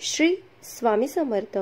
श्री स्वामी समर्थ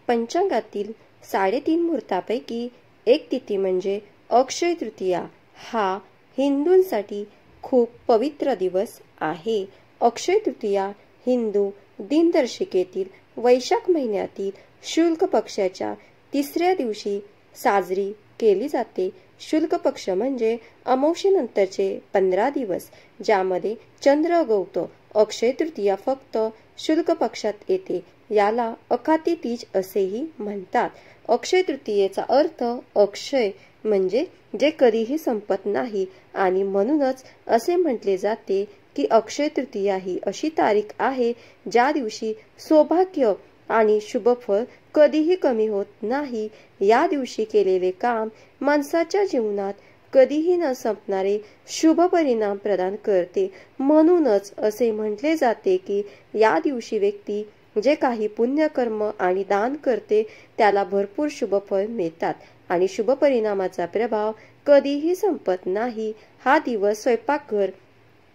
पंचांगातील 3.5 मुहूर्तापैकी एक तिथी म्हणजे अक्षय तृतीया हा हिंदूंसाठी खूप पवित्र दिवस आहे। अक्षय तृतीया हिंदू दिनदर्शिकेतील वैशाख महिन्यातील शुक्ल पक्षाच्या 3ऱ्या दिवशी साजरी केली जाते। शुक्ल पक्ष म्हणजे अमावस्येनंतरचे 15 दिवस ज्यामध्ये चंद्र उगवतो। अक्षय तृतीया फक्त शुक्ल पक्षात येते, याला अखाती तीज असेही म्हणतात। अक्षय तृतीयेचा अर्थ अक्षय म्हणजे जे कधीही संपत नाही आणि म्हणूनच असे म्हटले जाते की अक्षय तृतीया ही अशी तारीख आहे ज्या दिवशी सौभाग्य आणि शुभफळ कधीही कमी होत नाही। या दिवशी केलेले काम माणसाच्या जीवनात कधीही न संपणारे शुभ परिणाम प्रदान करते। म्हणूनच असे म्हटले जाते की या दिवशी व्यक्ती जे काही पुण्यकर्म आणि दान करते त्याला भरपूर शुभफळ मिळतात आणि शुभ परिणामाचा प्रभाव कधीही संपत नाही। हा दिवस स्वयंपाकघर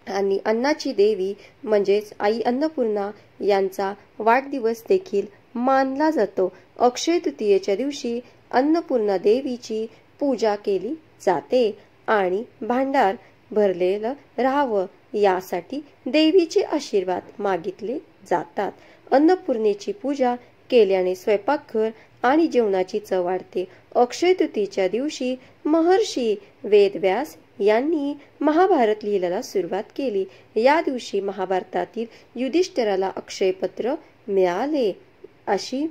आणि अन्नाची देवी म्हणजेच आई अन्नपूर्णा यांचा वाढदिवस देखील मानला जातो। अक्षय तृतीयेच्या दिवशी अन्नपूर्णा देवीची पूजा केली जाते आणि भांडार भरलेलं राहावं यासाठी देवीचे आशीर्वाद मागितले जातात। अन्नपूर्णेची पूजा केल्याने स्वयंपाकघर आणि जेवणाची चव वाढते। अक्षय तृतीयेच्या दिवशी महर्षी वेदव्यास यांनी महाभारत लिहायला सुरुवात केली। या दिवशी महाभारतातील युधिष्ठिराला अक्षयपत्र मिळाले। अशी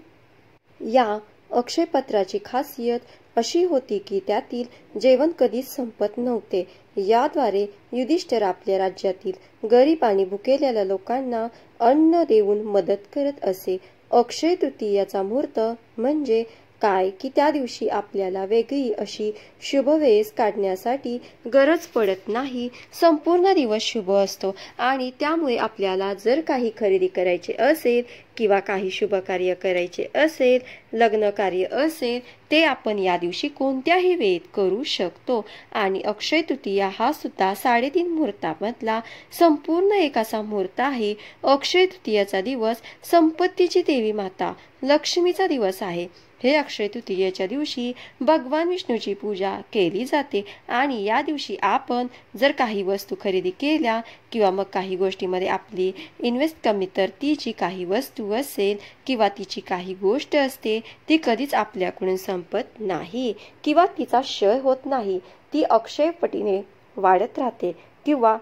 या अक्षयपत्राची खासियत अशी होती की त्यातील जेवण कधीच संपत नव्हते। याद्वारे युधिष्ठिर आपल्या राज्यातील गरीब आणि भुकेलेल्या लोकांना अन्न देऊन मदत करत असे। अक्षय तृतीयाचा मुहूर्त म्हणजे काय की त्या दिवशी आपल्याला वेगळी अशी शुभ वेळ काढण्यासाठी गरज पडत नाही। संपूर्ण दिवस शुभ असतो आणि त्यामुळे आपल्याला जर काही खरेदी करायचे असेल किंवा काही शुभ कार्य करायचे असेल, लग्न कार्य असेल, ते आपण या दिवशी कोणत्याही वेळेत करू शकतो। आणि अक्षय तृतीया हा सुद्धा 3.5 मुहूर्तामधला संपूर्ण एक असा मुहूर्त आहे। अक्षय तृतीयाचा दिवस संपत्तीची देवी माता लक्ष्मीचा दिवस आहे। हे अक्षय तृतीयेच्या दिवशी भगवान विष्णूची पूजा केली जाते आणि या दिवशी आपण जर काही वस्तू खरेदी केल्या किंवा मग काही गोष्टीमध्ये आपली इन्व्हेस्ट कमी तर ती जी काही वस्तू असेल किंवा तिची काही गोष्ट असते ती कधीच आपल्याकडून संपत नाही किंवा तिचा क्षय होत नाही, ती अक्षय पटीने वाढत राहते। किंवा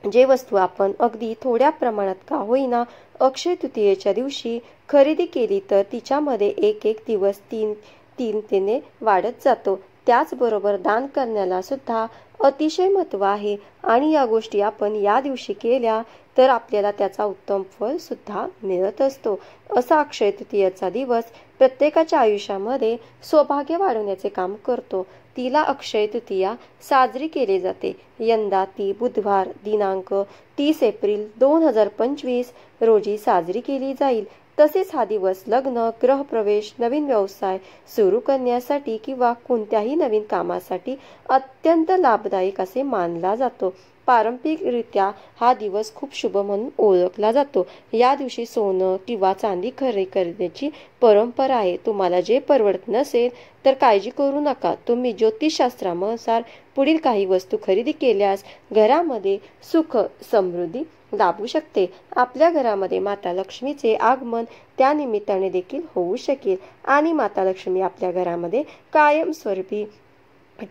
जे वस्तू आपण अगदी थोड्या प्रमाणात का होईना अक्षय तृतीयेच्या दिवशी खरेदी केली तर तिच्यामध्ये एक दिवस तीन वाढत जातो। त्याचबरोबर दान करण्याला सुद्धा अतिशय महत्त्व आहे आणि या गोष्टी आपण या दिवशी केल्या तर आपल्याला त्याचा उत्तम फळ सुद्धा मिळत असतो। असा अक्षय तृतीयेचा दिवस प्रत्येकाच्या आयुष्यामध्ये सौभाग्य वाढवण्याचे काम करतो। तिला अक्षय तृतीया साजरी केली जाते। यंदा ती बुधवार दिनांक 30 एप्रिल 2025 रोजी साजरी केली जाईल। तसेच हा दिवस लग्न, गृहप्रवेश, नवीन व्यवसाय सुरू करण्यासाठी किंवा कोणत्याही नवीन कामासाठी अत्यंत लाभदायक असे मानला जातो। पारंपरिकरित्या हा दिवस खूप शुभ म्हणून ओळखला जातो। या दिवशी सोनं किंवा चांदी खरेदी करण्याची परंपरा आहे। तुम्हाला जे परवडत नसेल तर काळजी करू नका, तुम्ही ज्योतिषशास्त्रानुसार पुढील काही वस्तू खरेदी केल्यास घरामध्ये सुख समृद्धी लाभू शकते। आपल्या घरामध्ये माता लक्ष्मीचे आगमन त्या निमित्ताने देखील होऊ शकेल आणि माता लक्ष्मी आपल्या घरामध्ये कायमस्वरूपी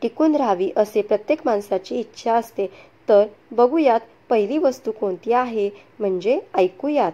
टिकून राहावी असे प्रत्येक माणसाची इच्छा असते। तर बघूयात पहिली वस्तू कोणती आहे, म्हणजे ऐकूयात।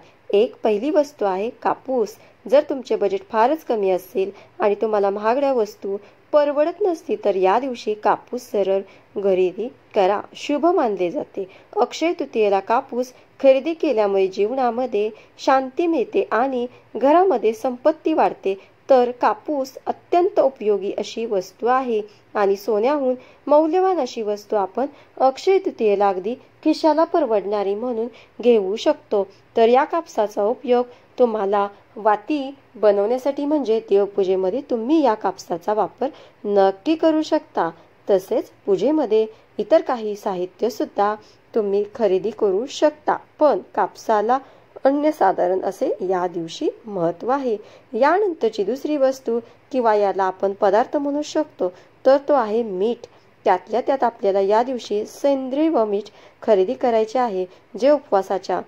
पहिली वस्तू आहे कापूस। जर तुमचे बजेट फारच कमी असेल आणि तुम्हाला महागड्या वस्तू परवडत नसतील तर या दिवशी कापूस सरळ खरेदी करा, शुभ मानले जाते। अक्षय तृतीयेला कापूस खरेदी केल्यामुळे जीवनामध्ये शांती मिळते आणि घरामध्ये संपत्ती वाढते। तर कापूस अत्यंत उपयोगी अशी वस्तू आहे आणि सोन्याहून मौल्यवान अशी वस्तू आपण अक्षय तृतीयेला अगदी खिशाला परवडणारी म्हणून घेऊ शकतो। तर या कापसाचा उपयोग तुम्हाला वाती बनवण्यासाठी म्हणजे देवपूजेमध्ये तुम्ही या कापसाचा वापर नक्की करू शकता। तसेच पूजेमध्ये इतर काही साहित्य सुद्धा तुम्ही खरेदी करू शकता। पण कापसाला अनन्यसाधारण असे या दिवशी महत्त्व आहे. यानंतरची दुसरी वस्तू किंवा याला आपण पदार्थ म्हणू शकतो तर तो आहे मीठ. त्यातल्या त्यात आपल्याला या दिवशी सेंद्रिय व मीठ खरेदी करायचे आहे, जे उपवासाच्या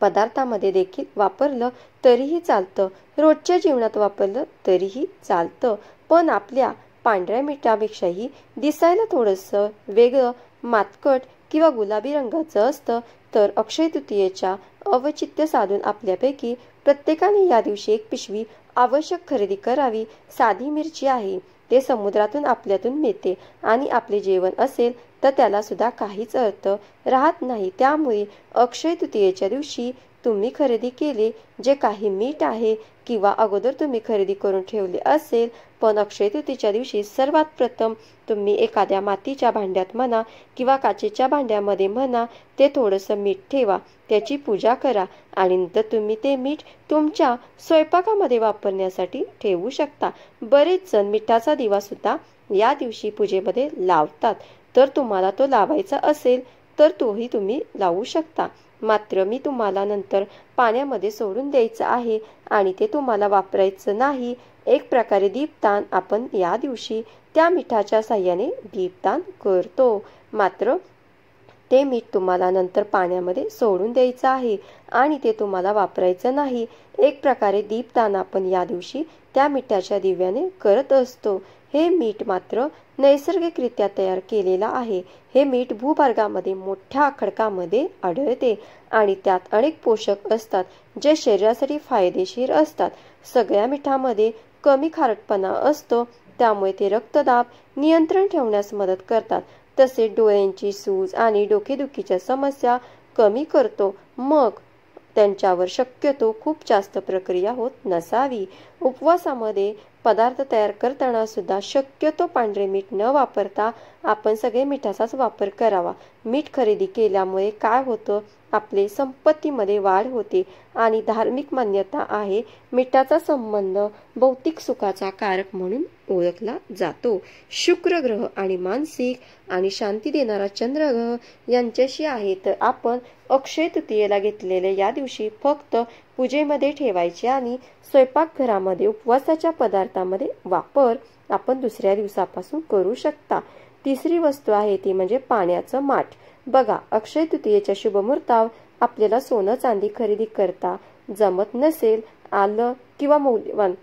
पदार्थामध्ये देखील वापरलं तरीही चालतं, रोजच्या जीवनात वापरलं तरीही चालतं. पण आपल्या पांढऱ्या मिठापेक्षाही दिसायला थोडंसं वेगळं, मातकट किंवा गुलाबी रंगाचं असतं. तर अक्षय तृतीयेच्या औचित्य साधून आपल्यापैकी प्रत्येकाने या दिवशी एक पिशवी आवश्यक खरेदी करावी. साधी मिरची आहे, ते समुद्रातून आपल्यातून मिळते आणि आपले जेवण असेल तर त्याला सुद्धा काहीच अर्थ राहत नाही. त्यामुळे अक्षय तृतीयेच्या दिवशी तुम्ही खरेदी केले जे काही मीठ आहे किंवा अगोदर तुम्ही खरेदी करून ठेवले असेल, पण अक्षय तृतीयेच्या दिवशी सर्वात प्रथम तुम्ही एखाद्या मातीच्या भांड्यात म्हणा किंवा काचेच्या भांड्यामध्ये म्हणा ते थोडंसं मीठ ठेवा, त्याची पूजा करा आणि नंतर तुम्ही ते मीठ तुमच्या स्वयंपाकामध्ये वापरण्यासाठी ठेवू शकता. बरेच जण मिठाचा दिवा सुद्धा या दिवशी पूजेमध्ये लावतात, तर तुम्हाला तो लावायचा असेल तर तोही तुम्ही लावू शकता. मात्र मी तुम्हाला नंतर पाण्यामध्ये सोडून द्यायचं आहे आणि ते तुम्हाला वापरायचं नाही. एक प्रकारे दीपदान आपण या दिवशी त्या मिठाच्या साह्याने दीपदान करतो. मात्र ते मीठ तुम्हाला नंतर पाण्यामध्ये सोडून द्यायचं आहे आणि ते तुम्हाला वापरायचं नाही. एक प्रकारे दीपदान आपण या दिवशी त्या मिठाच्या दिव्याने करत असतो. हे मीठ मात्र नैसर्गिकरित्या तयार केलेला आहे. हे मीठ भूभागामध्ये मोठ्या खडकामध्ये आढळते आणि त्यात अनेक पोषक असतात जे शरीरासाठी फायदेशीर असतात. सगळ्या मिठामध्ये कमी खारटपणा असतो, त्यामुळे ते रक्तदाब नियंत्रण ठेवण्यास मदत करतात. तसेच डोळ्यांची सूज आणि डोकेदुखीच्या समस्या कमी करतो. मग त्यांच्यावर शक्यतो खूप जास्त प्रक्रिया होत नसावी. उपवासामध्ये पदार्थ तयार करताना सुद्धा शक्यतो पांढरे मीठ न वापरता आपण सगळे मिठाचाच वापर करावा. मीठ खरेदी केल्यामुळे काय होतं, आपले संपत्तीमध्ये वाढ होते आणि धार्मिक मान्यता आहे मिठाचा संबंध भौतिक सुखाचा कारक म्हणून ओळखला जातो. शुक्र ग्रह आणि मानसिक आणि शांती देणारा चंद्र ग्रह यांच्याशी आहे. तर आपण अक्षय तृतीयेला घेतलेले या दिवशी फक्त पूजेमध्ये ठेवायचे आणि स्वयंपाकघरामध्ये उपवासाच्या पदार्थामध्ये वापर आपण दुसऱ्या दिवसापासून करू शकता. तिसरी वस्तू आहे ती म्हणजे पाण्याचं माठ. बघा, अक्षय तृतीयेच्या शुभ मुहूर्तावर आपल्याला सोनं चांदी खरेदी करता जमत नसेल आलं किंवा मौल्यवान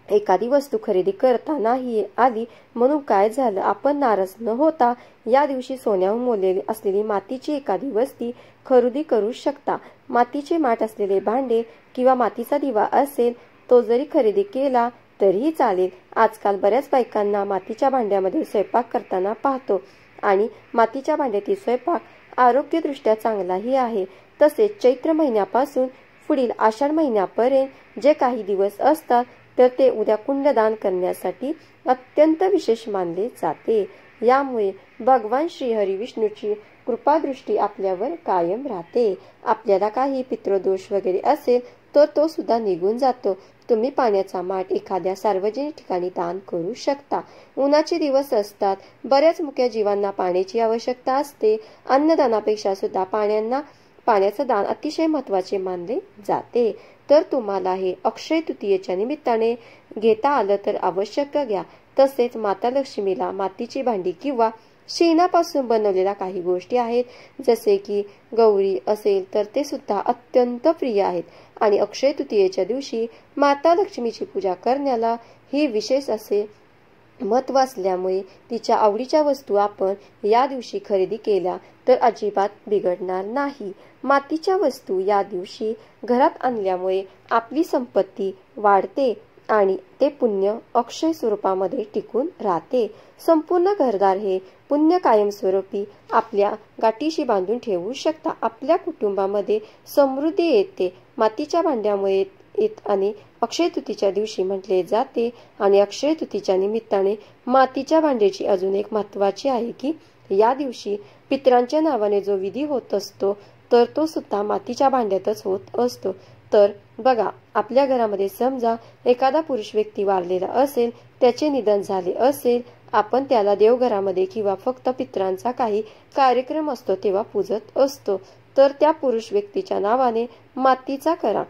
एखादी वस्तू खरेदी करता नाही आली म्हणून काय झालं, आपण नाराज न होता या दिवशी सोन्याहून मोडलेली असलेली मातीची एखादी वस्तू खरेदी करू शकता. मातीचे माठ असलेले भांडे किंवा मातीचा दिवा असेल तो जरी खरेदी केला तरीही चालेल. आजकाल बऱ्याच बायकांना मातीच्या भांड्यामध्ये स्वयंपाक करताना पाहतो आणि मातीच्या भांड्यातील स्वयंपाक आरोग्यदृष्ट्या चांगलाही आहे. तसेच चैत्र महिन्यापासून पुढील आषाढ महिन्यापर्यंत जे काही दिवस असतात तर ते उद्या कुंडदान करण्यासाठी अत्यंत विशेष मानले जाते. यामुळे भगवान श्री हरी विष्णूची कृपादृष्टी आपल्यावर कायम राहते. आपल्याला काही पितृदोष वगैरे असेल तर तो सुद्धा निघून जातो. तुम्ही पाण्याचा माठ एखाद्या सार्वजनिक ठिकाणी दान करू शकता. उन्हाचे दिवस असतात, बऱ्याच मुक्या जीवांना पाण्याची आवश्यकता असते. अन्नदानापेक्षा सुद्धा पाण्याचं दान अतिशय महत्त्वाचे मानले जाते. तर तुम्हाला हे अक्षय तृतीयेच्या निमित्ताने घेता आलं तर आवश्यक घ्या. तसेच माता लक्ष्मीला मातीची भांडी किंवा शेणापासून बनवलेल्या काही गोष्टी आहेत जसे की गौरी असेल तर ते सुद्धा अत्यंत प्रिय आहेत आणि अक्षय तृतीयेच्या दिवशी माता लक्ष्मीची पूजा करण्याला ही विशेष असे महत्त्व असल्यामुळे तिच्या आवडीच्या वस्तू आपण या दिवशी खरेदी केल्या तर अजिबात बिघडणार नाही. मातीच्या वस्तू या दिवशी घरात आणल्यामुळे आपली संपत्ती वाढते आणि ते पुण्य अक्षय स्वरूपामध्ये टिकून राहते. संपूर्ण घरदार हे पुण्य कायमस्वरूपी आपल्या गाठीशी बांधून ठेवू शकता. आपल्या कुटुंबामध्ये समृद्धी येते. मातीच्या भांड्यामुळे आणि अक्षय तृतीयेच्या दिवशी म्हटले जाते आणि अक्षय तृतीयेच्या निमित्ताने मातीच्या भांड्याची अजून एक महत्त्वाची आहे की या दिवशी पितरांच्या नावाने जो विधी होत असतो तर तो सुद्धा मातीच्या भांड्यातच होत असतो. तर बघा, आपल्या घरामध्ये समजा एखादा पुरुष व्यक्ती वारलेला असेल, त्याचे निधन झाले असेल, आपण त्याला देवघरामध्ये किंवा फक्त पितरांचा काही कार्यक्रम असतो तेव्हा पूजत असतो. तर त्या पुरुष व्यक्तीच्या नावाने मातीचा करा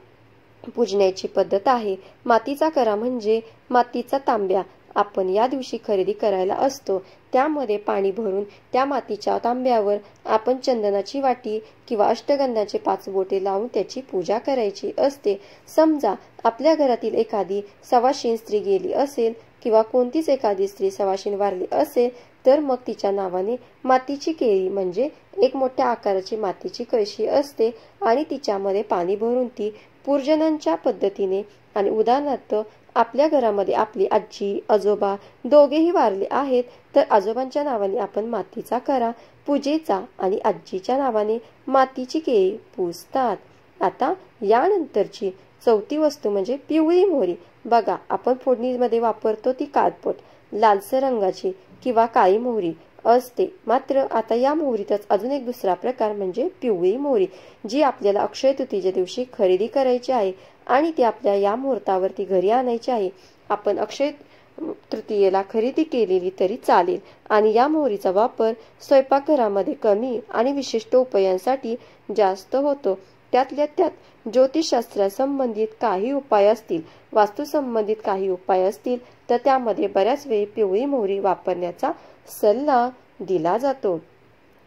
पूजण्याची पद्धत आहे. मातीचा करा म्हणजे मातीचा तांब्या आपण या दिवशी खरेदी करायला असतो. त्यामध्ये पाणी भरून त्या मातीच्या तांब्यावर आपण चंदनाची वाटी किंवा अष्टगंधाचे 5 बोटे लावून त्याची पूजा करायची असते. समजा आपल्या घरातील एखादी सवाशीण स्त्री गेली असेल किंवा कोणतीच एखादी स्त्री सवाशीण वारली असेल तर मग तिच्या नावाने मातीची केळी म्हणजे एक मोठ्या आकाराची मातीची कळशी असते आणि तिच्यामध्ये पाणी भरून ती पूजनांच्या पद्धतीने आणि उदाहरणार्थ आपल्या घरामध्ये आपली आजी आजोबा दोघेही वारले आहेत तर आजोबांच्या नावाने आपण मातीचा करा पूजेचा आणि आजीच्या नावाने मातीची केळी पूजतात. आता यानंतरची चौथी वस्तू म्हणजे पिवळी मोहरी. बघा आपण फोडणीमध्ये वापरतो ती काळपट लालसर रंगाची किंवा काळी मोहरी असते. मात्र आता या मोहरीतच अजून एक दुसरा प्रकार म्हणजे पिवळी मोहरी जी आपल्याला अक्षय तृतीयेच्या दिवशी खरेदी करायची आहे आणि ती आपल्या या मुहूर्तावरती घरी आणायची आहे. आपण अक्षय तृतीयेला खरेदी केलेली तरी चालेल आणि या मोहरीचा वापर स्वयंपाकघरामध्ये कमी आणि विशिष्ट उपायांसाठी जास्त होतो. त्यातल्या त्यात ज्योतिषशास्त्रासंबंधित काही उपाय असतील वास्तुसंबंधित काही उपाय असतील तर त्यामध्ये बऱ्याच वेळी पिवळी मोहरी वापरण्याचा सल्ला दिला जातो.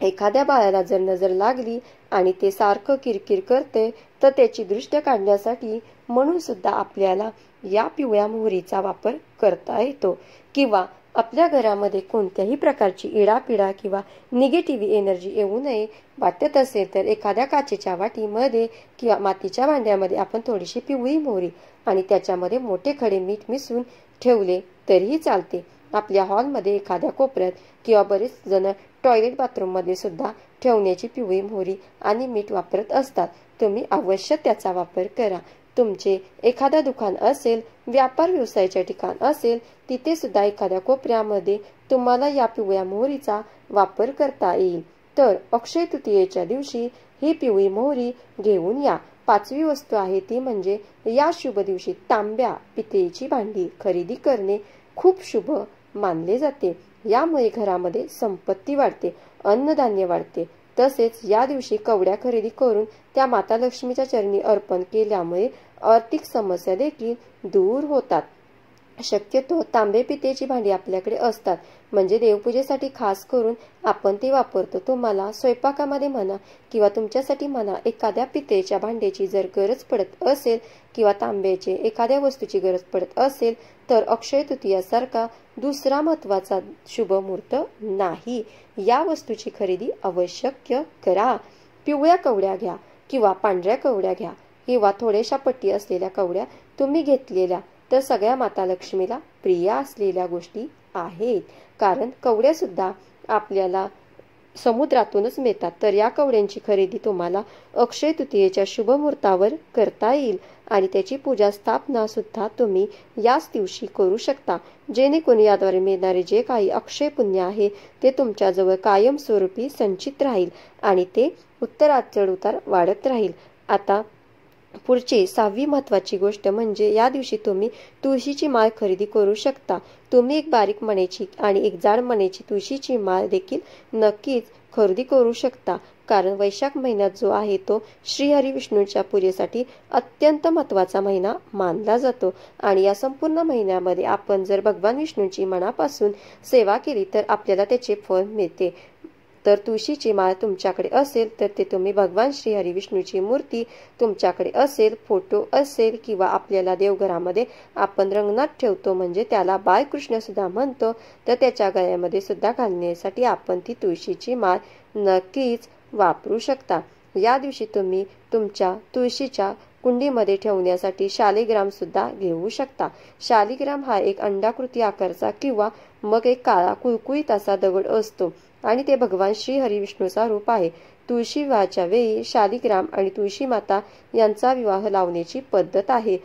एखाद्या बाळाला जर नजर लागली आणि ते सारखं किरकिर करते तर त्याची दृष्टी काढण्यासाठी म्हणून सुद्धा आपल्याला या पिवळ्या मोहरीचा वापर करता येतो. किंवा आपल्या घरामध्ये कोणत्याही प्रकारची इडापिडा किंवा निगेटिव्ह एनर्जी येऊ नये वाटत असेल तर एखाद्या काचेच्या वाटीमध्ये किंवा मातीच्या भांड्यामध्ये आपण थोडीशी पिवळी मोहरी आणि त्याच्यामध्ये मोठे खडे मीठ मिसळून ठेवले तरीही चालते. आपल्या हॉलमध्ये एखाद्या कोपऱ्यात किंवा बरेच जण टॉयलेट बाथरूम मध्ये सुद्धा ठेवण्याची पिवळी मोहरी आणि मीठ वापरत असतात. तुम्ही अवश्य त्याचा वापर करा. तुमचे एखादा दुकान असेल व्यापार व्यवसायाचे ठिकाण असेल तिथे सुद्धा एखाद्या कोपऱ्यामध्ये तुम्हाला या पिवळ्या मोहरीचा वापर करता येईल. तर अक्षय तृतीयेच्या दिवशी ही पिवळी मोहरी घेऊन या. 5वी वस्तू आहे ती म्हणजे या शुभ दिवशी तांब्या पितळेची भांडी खरेदी करणे खूप शुभ मानले जाते. यामुळे घरामध्ये संपत्ती वाढते अन्नधान्य वाढते. तसेच या दिवशी कवड्या खरेदी करून त्या माता लक्ष्मीच्या चरणी अर्पण केल्यामुळे आर्थिक समस्या देखील दूर होतात. शक्यतो तांबे पितळेची भांडी आपल्याकडे असतात म्हणजे देवपूजेसाठी खास करून आपण ते वापरतो. तुम्हाला स्वयंपाकामध्ये म्हणा किंवा तुमच्यासाठी म्हणा एखाद्या पितळेच्या भांड्याची जर गरज पडत असेल किंवा तांब्याचे एखाद्या वस्तूची गरज पडत असेल तर अक्षय तृतीयासारखा दुसरा महत्वाचा शुभ मुहूर्त नाही. या वस्तूची खरेदी आवश्यक करा. पिवळ्या कवड्या घ्या किंवा पांढऱ्या कवड्या घ्या किंवा थोड्याशा पट्टी असलेल्या कवड्या तुम्ही घेतलेल्या तर सगळ्या माता लक्ष्मीला प्रिय असलेल्या गोष्टी आहेत. कारण कवड्या सुद्धा आपल्याला समुद्रातूनच मिळतात. तर या कवड्यांची खरेदी तुम्हाला अक्षय तृतीयेच्या शुभ मुहूर्तावर करता येईल आणि त्याची पूजा स्थापना सुद्धा तुम्ही याच दिवशी करू शकता. जेणेकरून याद्वारे मिळणारे जे काही अक्षय पुण्य आहे ते तुमच्याजवळ कायमस्वरूपी संचित राहील आणि ते उत्तरात चढउतार वाढत राहील. आता पुढची 6वी महत्वाची गोष्ट म्हणजे या दिवशी तुम्ही तुळशीची माळ खरेदी करू शकता. तुम्ही एक बारीक मण्याची आणि एक जाड मण्याची तुळशीची माळ देखील नक्कीच खरेदी करू शकता. कारण वैशाख महिन्यात जो आहे तो श्री हरी विष्णूंच्या पूजेसाठी अत्यंत महत्वाचा महिना मानला जातो आणि या संपूर्ण महिन्यामध्ये आपण जर भगवान विष्णूंची मनापासून सेवा केली तर आपल्याला त्याचे फळ मिळते. तर तुळशीची माळ तुमच्याकडे असेल तर ते तुम्ही भगवान श्री हरी विष्णूची मूर्ती तुमच्याकडे असेल फोटो असेल किंवा आपल्याला देवघरामध्ये आपण रंगनाथ ठेवतो म्हणजे त्याला बाळकृष्ण सुद्धा म्हणतो तर त्याच्या गळ्यामध्ये सुद्धा घालण्यासाठी आपण ती तुळशीची माळ नक्कीच वापरू शकता. या दिवशी तुम्ही तुमच्या तुळशीच्या कुंडीमध्ये ठेवण्यासाठी शालिग्राम सुद्धा घेऊ शकता. शालिग्राम हा एक अंडाकृती आकाराचा किंवा मग एक काळा कुळकुळीत असा दगड असतो आणि ते भगवान श्री हरी विष्णूचा रूप आहे. तुळशी विवाहाच्या वेळी शालिग्राम आणि तुळशी माता यांचा विवाह लावण्याची पद्धत आहे.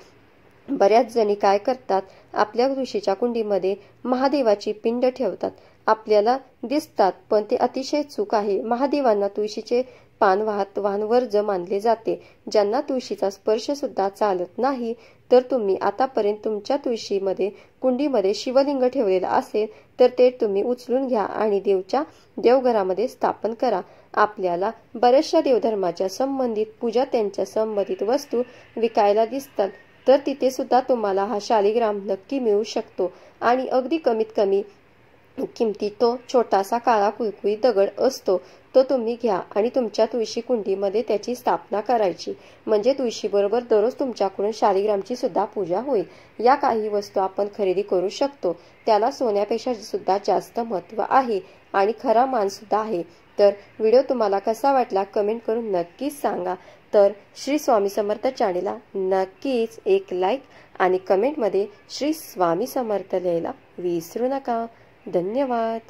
बऱ्याच जणी काय करतात आपल्या तुळशीच्या कुंडीमध्ये महादेवाची पिंड ठेवतात. आपल्याला दिसतात पण ते अतिशय चूक आहे. महादेवांना तुळशीचे पान वाहन वर्ज मानले जाते. ज्यांना तुळशीचा स्पर्श सुद्धा चालत नाही तर तुम्ही आतापर्यंत तुमच्या तुळशीमध्ये कुंडीमध्ये शिवलिंग ठेवलेला असेल तर ते तुम्ही उचलून घ्या आणि देवघरामध्ये स्थापन करा. आपल्याला बऱ्याचशा देवधर्माच्या संबंधित पूजा त्यांच्या संबंधित वस्तू विकायला दिसतात, तर तिथे सुद्धा तुम्हाला हा शालिग्राम नक्की मिळू शकतो आणि अगदी कमीत कमी किमतीत तो छोटासा काळा कुळकुळीत दगड असतो, तो तुम्ही घ्या आणि तुमच्या तुळशी कुंडीमध्ये त्याची स्थापना करायची. म्हणजे तुळशीबरोबर दररोज तुमच्याकडून शालिग्रामची सुद्धा पूजा होईल. या काही वस्तू आपण खरेदी करू शकतो. त्याला सोन्यापेक्षा सुद्धा जास्त महत्त्व आहे आणि खरा मान सुद्धा आहे. तर व्हिडिओ तुम्हाला कसा वाटला कमेंट करून नक्कीच सांगा. तर श्री स्वामी समर्थ चॅनेलला नक्कीच एक लाईक आणि कमेंटमध्ये श्री स्वामी समर्थ लिहायला विसरू नका. धन्यवाद.